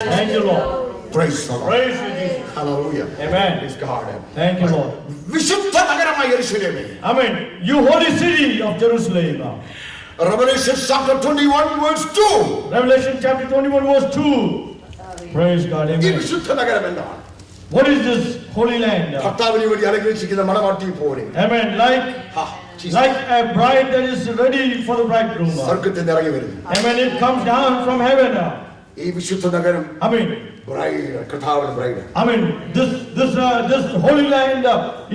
Thank you, Lord. Praise the Lord. Praise you, Jesus. Hallelujah. Amen. Praise God. Thank you, Lord. വിശുദ്ധ നഗരമായ യെരൂശലേമേ. Amen. You holy city of Jerusalem. Revelation chapter 21 verse 2. Revelation chapter 21 verse 2. Praise God. ഈ Amen. വിശുദ്ധ നഗരം എന്താണ്? What is this holy land? ഭർത്താവിന് വേണ്ടി അലങ്കരിച്ചിരിക്കുന്ന മണവാട്ടി പോലെ. Amen. Like a bride that is ready for the bridegroom. സ്വർഗ്ഗത്തിൽ നിന്ന് ഇറങ്ങി വരുന്നു. Amen. It comes down from heaven. ഈ വിശുദ്ധ നഗരം Amen. bride, കർത്താവിന്റെ bride. Amen. This holy land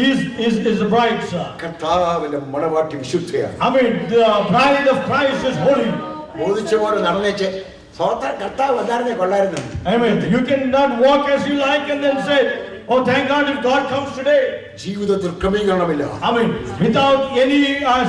is the bride, sir. കർത്താവിന്റെ മണവാട്ടി വിശുദ്ധയാണ്. Amen. The bride of Christ is holy. ബോധിച്ച പോലെ നടന്നേച്ച് സ്വതന്ത്ര കർത്താവ് വന്നായിരുന്നേ കൊള്ളായിരുന്നു. Amen. You cannot walk as you like and then say, oh, thank God if God comes today. ജീവിതത്തിൽ ക്രമീകരണമില്ല. Amen. Without any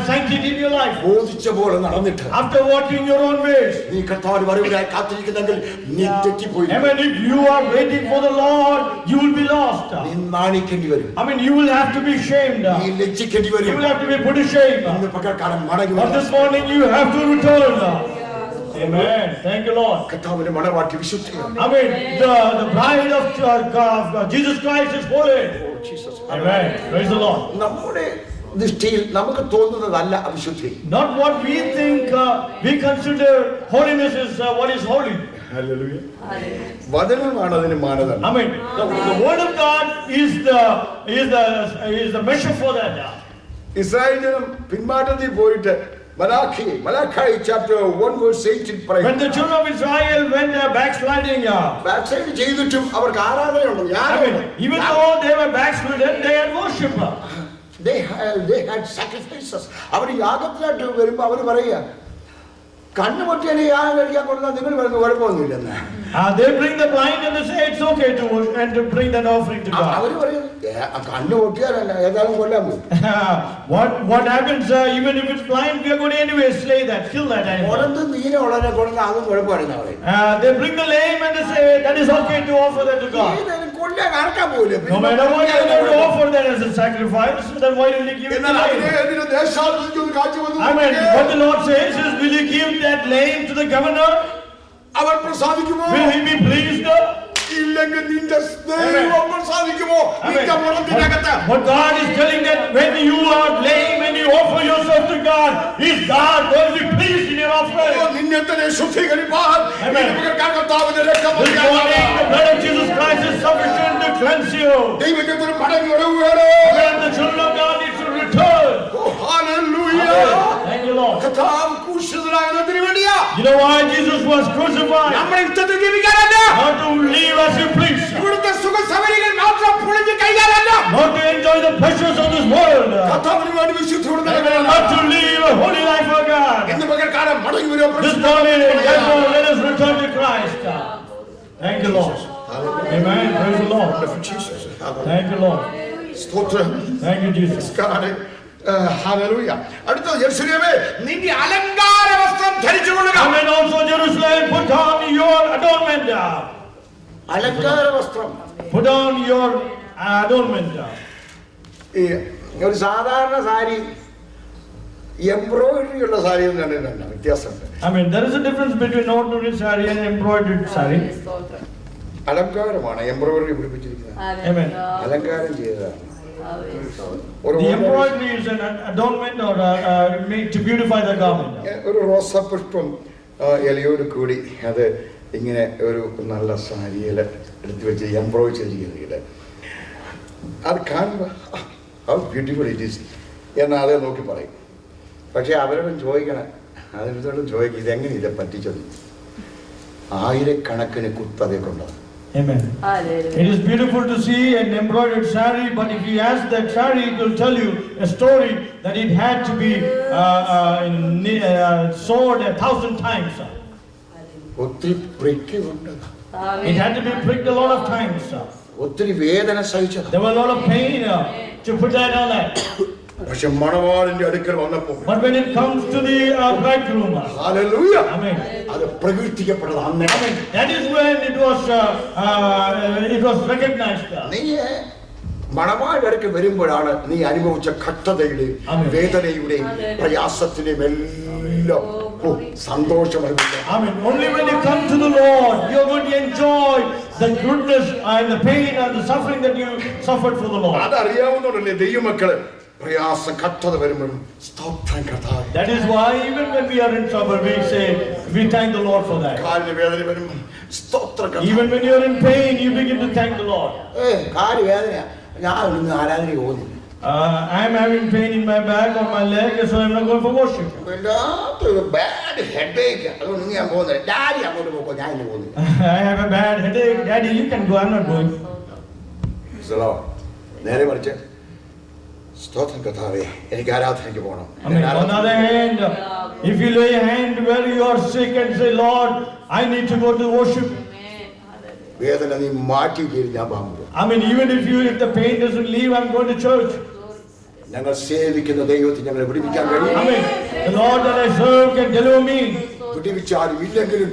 sanctity in your life. ബോധിച്ച പോലെ നടന്നിട്ട് After walking your own ways. നീ കർത്താവിന്റെ വരവിനായി കാത്തിരിക്കുന്നെങ്കിൽ നീ തെറ്റിപ്പോയി. Amen. If you are waiting for the Lord, you will be lost. നീ നാണിക്കേണ്ടി വരും. Amen. You will have to be shamed. നീ ലജ്ജിക്കേണ്ടി You വരും. will have to be put to shame. ഇന്ന് പകൽക്കാലം മടങ്ങി But this morning you have to return. Amen. Thank you, Lord. കർത്താവിന്റെ മണവാട്ടി വിശുദ്ധയാണ്. Amen. The bride of Jesus Christ is holy. Amen. Praise the Lord. നമ്മുടെ ദൃഷ്ടിയിൽ നമുക്ക് തോന്നുന്നതല്ല അവിശുദ്ധി. Not what we think we consider holiness is what is holy. Hallelujah. വചനമാണ് അതിന് മാനദണ്ഡം. Amen. The word of God is the measure for that. Israel ജനം പിന്മാറ്റത്തിൽ പോയിട്ട് Malachi chapter 1 verse 18 പറയും. When the children of Israel went backsliding, backside ചെയ്തിട്ടും അവർക്ക് ആരാധനയുണ്ട്. even though they were backslidden, they had worship. They had sacrifices. അവർ യാഗത്തിലായിട്ട് വരുമ്പോൾ അവർ പറയുക കണ്ണുപൊട്ടിയാൽ യാഗം കഴിക്കാൻ കൊടുത്താൽ നിങ്ങൾ പറയുന്ന കുഴപ്പമൊന്നുമില്ലെന്ന്. They bring the blind and they say it's okay to worship and to bring that offering to God. അവർ പറയും കണ്ണുപൊട്ടിയാലല്ല ഏതായാലും കൊല്ലാൻ പോകും. What happens even if it's blind, we are going to anyway slay that, kill that animal. ഉടന്ത് നീനെ ഉടനെ കൊടുത്ത അതും കുഴപ്പമില്ലെന്ന് പറയും. They bring the lame and they say that is okay to offer that to God. കൊല്ലാൻ arcane പോകില്ല. No matter what you are to offer that as a sacrifice, then why will you give it to the lame? Amen. What the Lord says is, will you give that lame to the governor? അവൻ പ്രസാദിക്കുമോ? Will he be pleased? ഇല്ലെങ്കിൽ നിന്റെ ദൈവം പ്രസാദിക്കുമോ? നിന്റെ മുഖത്തിനകത്ത് What God is telling that when you are lame and you offer yourself to God, is God going to be pleased in your offering? നിന്നെ തന്നെ ശുദ്ധീകരിപ്പാൻ കർത്താവിന്റെ രക്തം This morning, the blood of Jesus Christ is sufficient to cleanse you. ദൈവത്തിൽ മടങ്ങി വരവുകയാണ്. When the children of God need to return. Hallelujah. Thank you, Lord. കർത്താവ് ക്രൂശിതനായതിനു വേണ്ടിയാ. You know why Jesus was crucified? നമ്മുടെ ഇഷ്ടത്തിൽ ജീവിക്കാനല്ല. Not to live as you please. ഇവിടുത്തെ സുഖസൗകര്യങ്ങൾ മാത്രം പൊളിഞ്ഞ് കഴിയാനല്ല. Not to enjoy the pleasures of this world. കർത്താവിന് വേണ്ടി വിശുദ്ധിയോടെ Not നടക്കണം. to live a holy life for God. ഇന്ന് പകൽക്കാലം മടങ്ങി വരിക. This morning, therefore, let us return to Christ. Thank you, Lord. Amen. Praise the Lord. Thank you, Lord. സ്തോത്രം. Thank you, Jesus. Hallelujah. അടുത്ത യെരൂശലേമേ നിന്റെ അലങ്കാര വസ്ത്രം ധരിച്ചുകൊള്ളുക. Amen. Also, Jerusalem, put on your adornment. അലങ്കാര വസ്ത്രം. Put on your adornment. ഒരു സാധാരണ sari embroidery ഉള്ള സാരി കണ്ടിട്ടുണ്ട്. വ്യത്യാസമുണ്ട്. Amen. There is a difference between ordinary saree and embroidered saree. അലങ്കാരമാണ് എംബ്രോയിഡറി പിടിപ്പിച്ചിരിക്കുന്നത്. Amen. അലങ്കാരം ചെയ്തതാണ്. The embroidery is an adornment or made to beautify the garment. ഒരു റോസാപുഷ്പം ഇലയോട് കൂടി അത് ഇങ്ങനെ ഒരു നല്ല സാരിയിൽ എടുത്ത് വെച്ച് എംബ്രോയിഡറി ചെയ്തിരിക്കുന്നത് അത് കാണുമ്പോൾ ഹൗ ബ്യൂട്ടിഫുൾ ഇറ്റ് ഈസ് എന്ന് അതേ നോക്കി പറയും. പക്ഷെ അവരോടും ചോദിക്കണം, അതിനോടും ചോദിക്കും ഇതെങ്ങനെ ഇതെ പറ്റിച്ചത്. ആയിരക്കണക്കിന് കുത്തതെ കൊണ്ടത്. Amen. It is beautiful to see an embroidered saree, but if you ask that saree, it will tell you a story that it had to be sewed 1,000 times. ഒത്തിരി പ്രിക്ക് കൊണ്ടത്. It had to be pricked a lot of times. ഒത്തിരി വേദന സഹിച്ചത്. There was a lot of pain to put that on that. പക്ഷെ മണവാളിന്റെ അടുക്കൽ വന്നപ്പോൾ But when it comes to the bridegroom, hallelujah, Amen. അത് പ്രകീർത്തിക്കപ്പെട്ടത് അന്നേ. Amen. That is when it was recognized. നീ മണവാളിന്റെ അടുക്കൽ വരുമ്പോഴാണ് നീ അനുഭവിച്ച കഷ്ടതയുടെയും വേദനയുടെയും പ്രയാസത്തിന്റെയും എല്ലാം സന്തോഷം അനുഭവിക്കാം. I mean, only when you come to the Lord, you're going to enjoy the goodness and the pain and the suffering that you suffered for the Lord. അതറിയാവുന്നതല്ലേ ദൈവമക്കള് പ്രയാസം കഷ്ടത വരുമ്പോഴും സ്തോത്രം കർത്താവേ. That is why even when we are in trouble, we thank the Lord for that. കാലിന് വേദന വരുമ്പോൾ സ്തോത്രം കർത്താവേ. Even when you're in pain, you begin to thank the Lord. കാല് വേദന, ഞാൻ ഇന്ന് ആരാധനയ്ക്ക് പോകുന്നില്ല. I am having pain in my back or my leg, so I'm not going for worship. വല്ലാത്തൊരു ബാഡ് ഹെഡേക്ക്, അതുകൊണ്ട് ഞാൻ പോകുന്നില്ല. ഡാഡി അങ്ങോട്ട് പോക്കോ, ഞാൻ ഇന്ന് പോകുന്നില്ല. I have a bad headache. Daddy, you can go. I'm not going. നേരെ മറിച്ച് സ്തോത്രം കർത്താവേ, എനിക്ക് ആരാധനയ്ക്ക് പോകണം. I mean, on the other hand, if you lay a hand where you are sick and say, Lord, I need to go to worship. വേദന നീ മാറ്റിയില്ലേ, ഞാൻ പോകും. I mean, even if the pain doesn't leave, I'm going to church. ഞങ്ങൾ സേവിക്കുന്ന ദൈവത്തെ ഞങ്ങളെ വിടുവിക്കാൻ കഴിയും. I mean, the Lord that I serve can deliver me. വിടുവിച്ചാലും ഇല്ലെങ്കിലും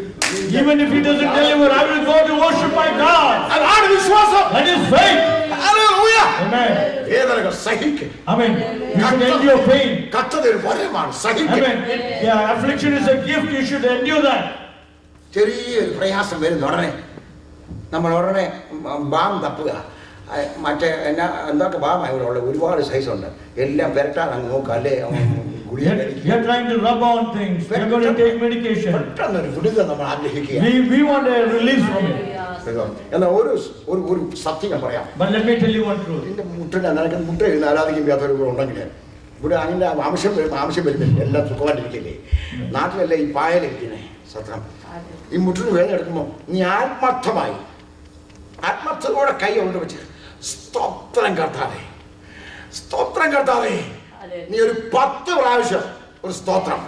even if He doesn't deliver, I will go to worship my God. അതാണ് വിശ്വാസം. That is faith. Hallelujah. Amen. വേദനകൾ സഹിക്കുക. I mean, you should endure pain. കഷ്ടത ഒരു വരമാണ്, I സഹിക്കുക. mean, yeah, affliction is a gift. You should endure that. ചെറിയൊരു പ്രയാസം വരുന്ന ഉടനെ നമ്മൾ ഉടനെ ബാം തപ്പുക. മറ്റേ എന്നാ എന്തൊക്കെ ബാമാണ് ഇവിടെ ഉള്ളത്, ഒരുപാട് സൈസ് ഉണ്ട്. എല്ലാം പെരട്ടാൻ അങ്ങ് നോക്കുക, അല്ലേ? You're trying to rub on things. You're going to take medication. പെട്ടെന്നൊരു വിടുതൽ നമ്മൾ ആഗ്രഹിക്കുക. We want a release from it. എന്നാൽ ഒരു സത്യം പറയാം. But let me tell you one truth. ഇതിന്റെ നിനക്ക് മുട്ട ഇരുന്ന് ആരാധിക്കുമ്പോൾ ഇവിടെ ഉണ്ടെങ്കിൽ ഇവിടെ അങ്ങനെ ആവശ്യം വരുന്നില്ല. എല്ലാം സുഖമായിട്ടിരിക്കില്ലേ? നാട്ടിലല്ലേ ഈ പായലിരിക്കുന്നേ സത്യം. ഈ മുട്ടിന് വേദന എടുക്കുമ്പോൾ നീ ആത്മാർത്ഥതയോടെ കൈ കൊണ്ട് വെച്ച് സ്തോത്രം കർത്താവേ, സ്തോത്രം കർത്താവേ, നീ ഒരു 10 പ്രാവശ്യം ഒരു സ്തോത്രം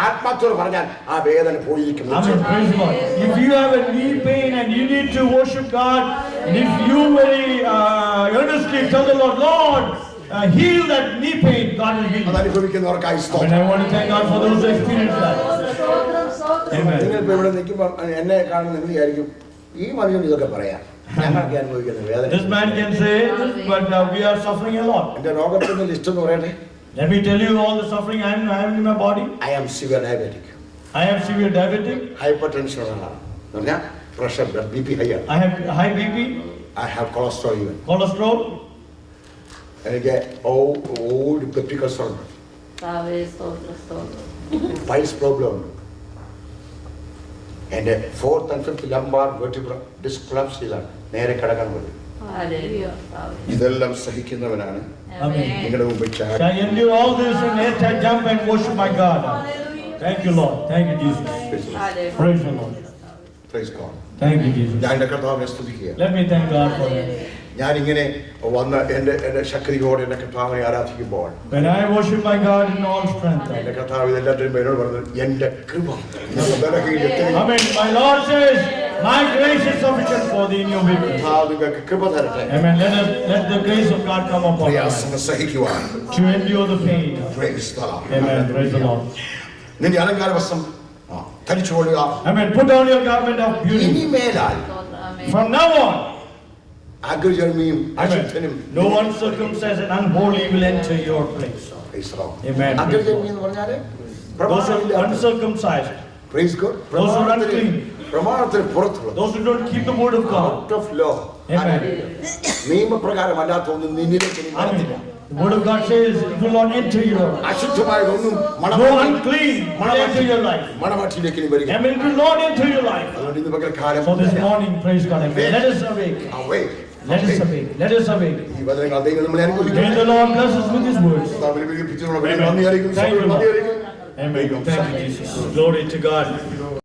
ആത്മാർത്ഥതയോടെ പറഞ്ഞാൽ ആ വേദന പോയിരിക്കും. If you have a knee pain and you need to worship God, and if you very earnestly tell the Lord, Lord, heal that knee pain, God will heal. അതനുഭവിക്കുന്നവർക്കായി And I want to thank God for those who experience that. Amen. നിങ്ങൾ ഇവിടെ നിൽക്കുമ്പോൾ എന്നെ കാണുന്ന നിങ്ങൾ വിചാരിക്കും, ഈ മനുഷ്യൻ ഇതൊക്കെ പറയാം, ഞങ്ങളൊക്കെ അനുഭവിക്കുന്ന വേദന. This man can say this, but we are suffering a lot. എന്റെ രോഗത്തിന്റെ ലിസ്റ്റ് എന്ന് പറയട്ടെ. Let me tell you all the suffering I am in my body. I am severe diabetic. I am severe diabetic. Hypertension ആണ്. പറഞ്ഞാൽ pressure, BP high ആണ്. I have high BP. I have cholesterol even. Cholesterol. എനിക്ക് old peptic ulcer ഉണ്ട്. Piles problem ഉണ്ട്. എന്റെ 4th and 5th lumbar vertebra disc collapse ചെയ്താണ്. നേരെ കിടക്കാൻ പറ്റും. ഇതെല്ലാം സഹിക്കുന്നവനാണ് നിങ്ങളുടെ മുമ്പിൽ ചാടി. I endure all this and yet I jump and worship my God. Thank you, Lord. Thank you, Jesus. Praise the Lord. Praise God. Thank you, Jesus. ഞാൻ എൻ്റെ കർത്താവിനെ സ്തുതിക്കുക. Let me thank God for that. ഞാനിങ്ങനെ വന്ന് എൻ്റെ ശക്തിയോടെ എൻ്റെ കർത്താവിനെ ആരാധിക്കുമ്പോൾ When I worship my God in all strength. എൻ്റെ കർത്താവ് ഇതെല്ലാത്തിനും എന്നോട് പറഞ്ഞത് എൻ്റെ കൃപ. Amen. My Lord says, my grace is sufficient for thee in your weakness. നിങ്ങൾക്ക് കൃപ തരട്ടെ. Amen. Let the grace of God come upon us പ്രയാസങ്ങൾ സഹിക്കുവാൻ. to endure the pain. Praise God. Amen. Praise the Lord. നിന്റെ അലങ്കാര വസ്ത്രം ധരിച്ചുകൊള്ളുക. Amen. Put on your garment of beauty. ഇനിമേലാൽ From now on, അഗ്രചർമ്മിയും അശുദ്ധനും no uncircumcised and unholy will enter your place. Amen. അഗ്രചർമ്മി എന്ന് പറഞ്ഞാൽ Those who are uncircumcised, Praise God. those who are unclean, പ്രമാണത്തിന് പുറത്തുള്ളത്, those who don't keep the word of God. out of law. Amen. നിയമപ്രകാരമല്ലാത്തൊന്നും നിന്നിലേക്ക് നീ വരത്തില്ല. The word of God says it will not enter your life. അശുദ്ധമായതൊന്നും No unclean will enter your life. മണവാട്ടിയിലേക്ക് നീ വരിക. Amen. It will not enter your life. അതുകൊണ്ട് ഇന്ന് പകൽക്കാലം So this morning, praise God. Amen. Let us awake. Let us awake. Let us awake. ഈ വചനങ്ങൾ ദൈവം നമ്മളെ അനുഗ്രഹിക്കട്ടെ. May the Lord bless us with His words. കർത്താവിനെ വിളിപ്പിച്ചതിനുള്ള വലിയ നന്ദി അറിയിക്കുന്നു. Thank you, Lord. നന്ദി അറിയിക്കുന്നു. Amen. Thank you, Jesus. Glory to God.